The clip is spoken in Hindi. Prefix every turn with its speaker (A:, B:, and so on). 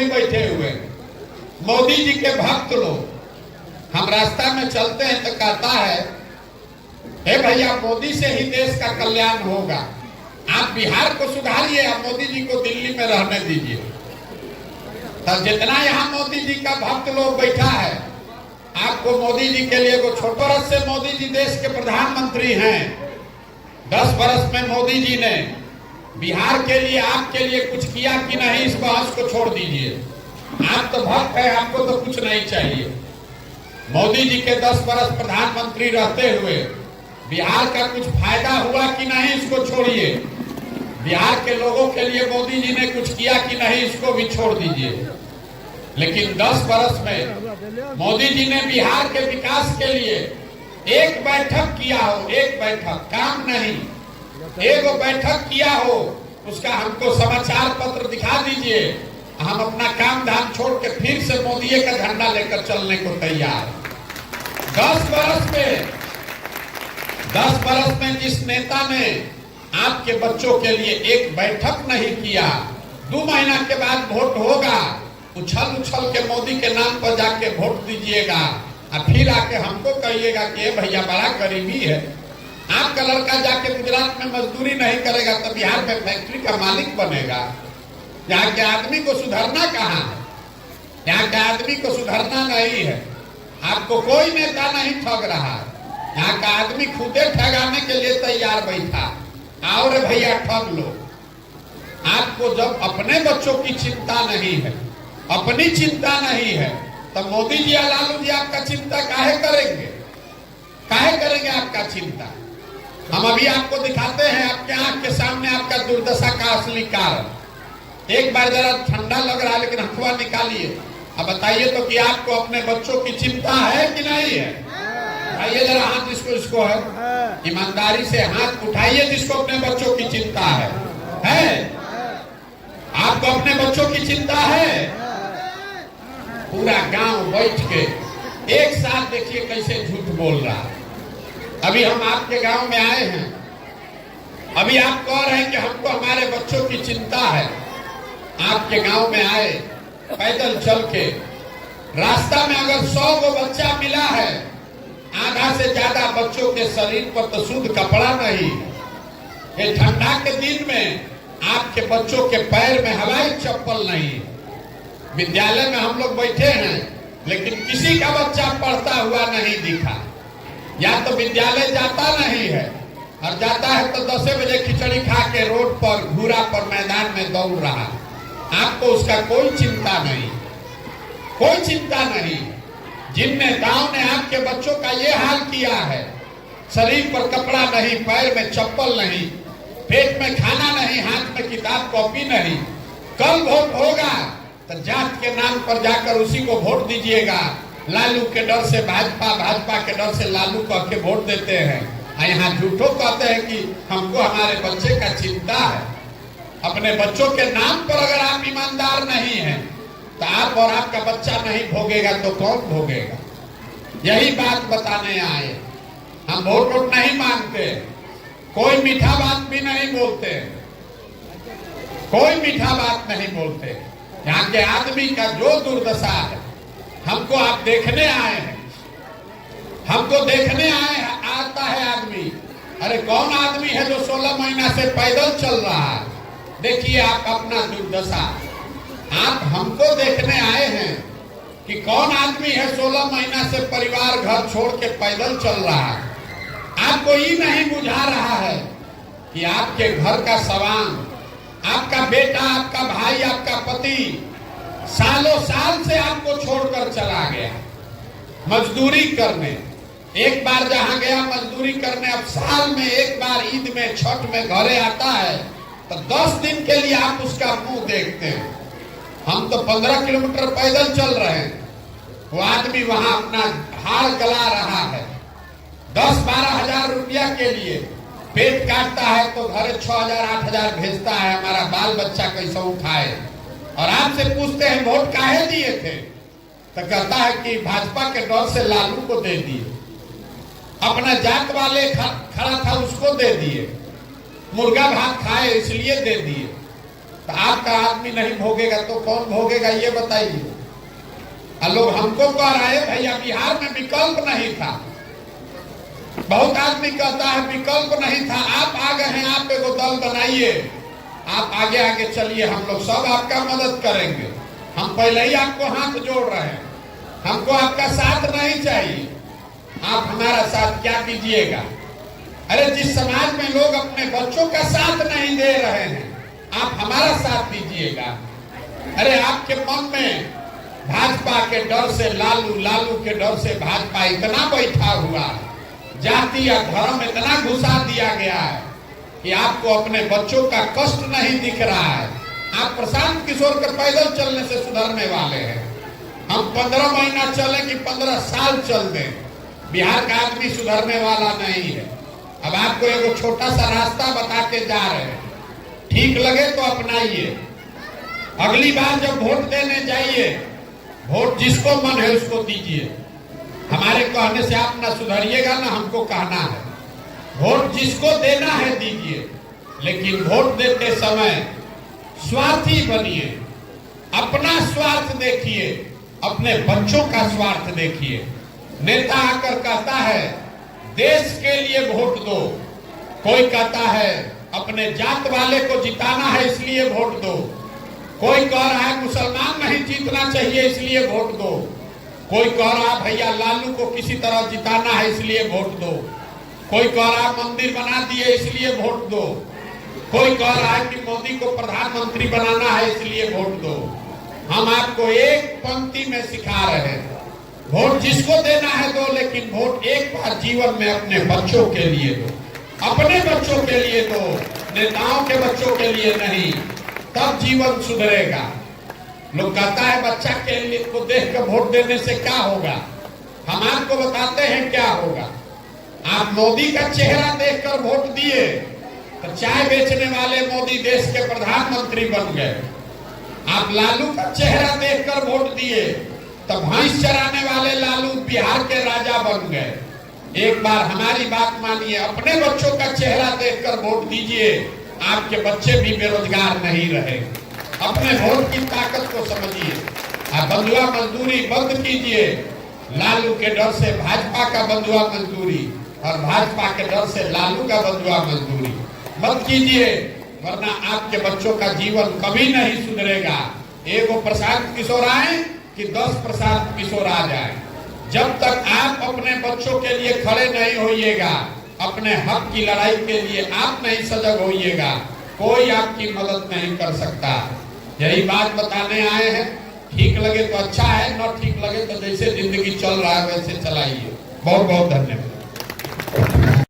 A: भी बैठे हुए हैं, मोदी जी के भक्त लोग। हम रास्ता में चलते हैं तो कहता है, हे भैया मोदी से ही देश का कल्याण होगा, आप बिहार को सुधारिए, आप मोदी जी को दिल्ली में रहने दीजिए। तो जितना यहाँ मोदी जी का भक्त लोग बैठा है, आपको मोदी जी के लिए वो छोटे वर्ष से मोदी जी देश के प्रधानमंत्री हैं। 10 वर्ष में मोदी जी ने बिहार के लिए आपके लिए कुछ किया कि नहीं, इस बहस को छोड़ दीजिए। आप तो भक्त है, आपको तो कुछ नहीं चाहिए। मोदी जी के 10 वर्ष प्रधानमंत्री रहते हुए बिहार का कुछ फायदा हुआ कि नहीं, इसको छोड़िए। बिहार के लोगों के लिए मोदी जी ने कुछ किया कि नहीं, इसको भी छोड़ दीजिए। लेकिन 10 वर्ष में मोदी जी ने बिहार के विकास के लिए एक बैठक किया हो, एक बैठक, काम नहीं, एक बैठक किया हो, उसका हमको समाचार पत्र दिखा दीजिए। हम अपना काम धाम छोड़ के फिर से मोदी का झंडा लेकर चलने को तैयार। 10 वर्ष में जिस नेता ने आपके बच्चों के लिए एक बैठक नहीं किया, 2 महीना के बाद वोट होगा, उछल उछल के मोदी के नाम पर जाके वोट दीजिएगा और फिर आके हमको कहिएगा कि ये भैया बड़ा गरीबी है। आपका लड़का जाके गुजरात में मजदूरी नहीं करेगा तो बिहार में फैक्ट्री का मालिक बनेगा। यहाँ के आदमी को सुधरना कहाँ है? यहाँ के आदमी को सुधरना नहीं है। आपको कोई नेता नहीं ठग रहा है, यहाँ का आदमी खुदे ठगाने के लिए तैयार बैठा। आओ रे भैया ठग लो। आपको जब अपने बच्चों की चिंता नहीं है, अपनी चिंता नहीं है, तो मोदी जी या लालू जी आपका चिंता काहे करेंगे? काहे करेंगे आपका चिंता? हम अभी आपको दिखाते हैं आपके आंख के सामने आपका दुर्दशा का असली कारण। एक बार जरा ठंडा लग रहा है लेकिन हथुआ निकालिए, अब बताइए तो कि आपको अपने बच्चों की चिंता है कि नहीं है? उठाइए जरा हाथ जिसको इसको है, ईमानदारी से हाथ उठाइए जिसको अपने बच्चों की चिंता है? आपको अपने बच्चों की चिंता है? पूरा गांव बैठ के एक साथ देखिए कैसे झूठ बोल रहा है। अभी हम आपके गांव में आए हैं, अभी आप कह रहे हैं कि हमको हमारे बच्चों की चिंता है। आपके गांव में आए पैदल चल के, रास्ता में अगर 100 को बच्चा मिला है, आधा से ज्यादा बच्चों के शरीर पर तो शुद्ध कपड़ा नहीं। ये ठंडा के दिन में आपके बच्चों के पैर में हवाई चप्पल नहीं। विद्यालय में हम लोग बैठे हैं लेकिन किसी का बच्चा पढ़ता हुआ नहीं दिखा। या तो विद्यालय जाता नहीं है और जाता है तो 10 बजे खिचड़ी खा के रोड पर घूरा पर मैदान में दौड़ रहा। आपको उसका कोई चिंता नहीं, कोई चिंता नहीं। जिन नेताओं ने आपके बच्चों का ये हाल किया है, शरीर पर कपड़ा नहीं, पैर में चप्पल नहीं, पेट में खाना नहीं, हाथ में किताब कॉपी नहीं, कल वोट होगा तो जात के नाम पर जाकर उसी को वोट दीजिएगा। लालू के डर से भाजपा, भाजपा के डर से लालू कह के वोट देते हैं। यहाँ झूठो कहते हैं कि हमको हमारे बच्चे का चिंता है। अपने बच्चों के नाम पर अगर आप ईमानदार नहीं हैं तो आप और आपका बच्चा नहीं भोगेगा तो कौन भोगेगा? यही बात बताने आए। हम वोट नहीं मांगते, कोई मीठा बात भी नहीं बोलते, कोई मीठा बात नहीं बोलते। यहाँ के आदमी का जो दुर्दशा है, हमको आप देखने आए हैं, हमको देखने आता है आदमी। अरे कौन आदमी है जो 16 महीना से पैदल चल रहा है? देखिए आप अपना दुर्दशा। आप हमको देखने आए हैं कि कौन आदमी है 16 महीना से परिवार घर छोड़ के पैदल चल रहा है। आपको ये नहीं बुझा रहा है कि आपके घर का सवांग, आपका बेटा, आपका भाई, आपका पति सालों साल से आपको छोड़कर चला गया मजदूरी करने। एक बार जहां गया मजदूरी करने, अब साल में एक बार ईद में, छठ में घरे आता है तो 10 दिन के लिए आप उसका मुंह देखते हैं। हम तो 15 किलोमीटर पैदल चल रहे हैं, वो आदमी वहां अपना हाड़ गला रहा है। 10-12 हजार रुपया के लिए पेट काटता है तो घरे 6,000-8,000 भेजता है, हमारा बाल बच्चा कैसे उठाए। और आपसे पूछते हैं वोट काहे दिए थे, तो कहता है कि भाजपा के डर से लालू को दे दिए, अपना जात वाले खड़ा था उसको दे दिए, मुर्गा भात खाए इसलिए दे दिए। तो आपका आदमी नहीं भोगेगा तो कौन भोगेगा ये बताइए। लोग हमको कह रहे हैं भैया बिहार में विकल्प नहीं था। बहुत आदमी कहता है विकल्प नहीं था, आप आ गए हैं, आप एगो दल बनाइए, आप आगे आगे चलिए, हम लोग सब आपका मदद करेंगे। हम पहले ही आपको हाथ जोड़ रहे हैं, हमको आपका साथ नहीं चाहिए, आप हमारा साथ क्या कीजिएगा। अरे जिस समाज में लोग अपने बच्चों का साथ नहीं दे रहे हैं, आप हमारा साथ दीजिएगा। अरे आपके मन में भाजपा के डर से लालू, लालू के डर से भाजपा इतना बैठा हुआ, जाति या धर्म इतना घुसा दिया गया है कि आपको अपने बच्चों का कष्ट नहीं दिख रहा है। आप प्रशांत किशोर के पैदल चलने से सुधरने वाले हैं। हम 15 महीना चले कि 15 साल चल दें, बिहार का आदमी सुधरने वाला नहीं है। अब आपको एक छोटा सा रास्ता बता के जा रहे हैं, ठीक लगे तो अपनाइए। अगली बार जब वोट देने जाइए, वोट जिसको मन है उसको दीजिए। हमारे कहने से आप ना सुधरिएगा ना हमको कहना है। वोट जिसको देना है दीजिए, लेकिन वोट देते समय स्वार्थी बनिए। अपना स्वार्थ देखिए, अपने बच्चों का स्वार्थ देखिए। नेता आकर कहता है देश के लिए वोट दो, कोई कहता है अपने जात वाले को जिताना है इसलिए वोट दो, कोई कह रहा है मुसलमान नहीं जीतना चाहिए इसलिए वोट दो, कोई कह रहा है भैया लालू को किसी तरह जिताना है इसलिए वोट दो, कोई कह रहा है मंदिर बना दिए इसलिए वोट दो, कोई कह रहा है कि मोदी को प्रधानमंत्री बनाना है इसलिए वोट दो। हम आपको एक पंक्ति में सिखा रहे हैं, वोट जिसको देना है दो, लेकिन वोट एक बार जीवन में अपने बच्चों के लिए दो, अपने बच्चों के लिए दो, नेताओं के बच्चों के लिए नहीं, तब जीवन सुधरेगा। लोग कहता है बच्चा के लिए को देख कर वोट देने से क्या होगा, हम आपको बताते हैं क्या होगा। आप मोदी का चेहरा देखकर वोट दिए तो चाय बेचने वाले मोदी देश के प्रधानमंत्री बन गए। आप लालू का चेहरा देखकर वोट दिए तो भैंस चराने वाले लालू बिहार के राजा बन गए। एक बार हमारी बात मानिए, अपने बच्चों का चेहरा देखकर वोट दीजिए, आपके बच्चे भी बेरोजगार नहीं रहे। अपने वोट की ताकत को समझिए। आप बंधुआ मजदूरी बंद कीजिए, लालू के डर से भाजपा का बंधुआ मजदूरी और भाजपा के डर से लालू का बंधुआ मजदूरी मत कीजिए, वरना आपके बच्चों का जीवन कभी नहीं सुधरेगा। एगो प्रशांत किशोर आए कि 10 प्रशांत किशोर आ जाए, जब तक आप अपने बच्चों के लिए खड़े नहीं होइएगा, अपने हक की लड़ाई के लिए आप नहीं सजग होइएगा, कोई आपकी मदद नहीं कर सकता। यही बात बताने आए हैं। ठीक लगे तो अच्छा है, न ठीक लगे तो जैसे जिंदगी चल रहा है वैसे चलाइए। बहुत बहुत धन्यवाद।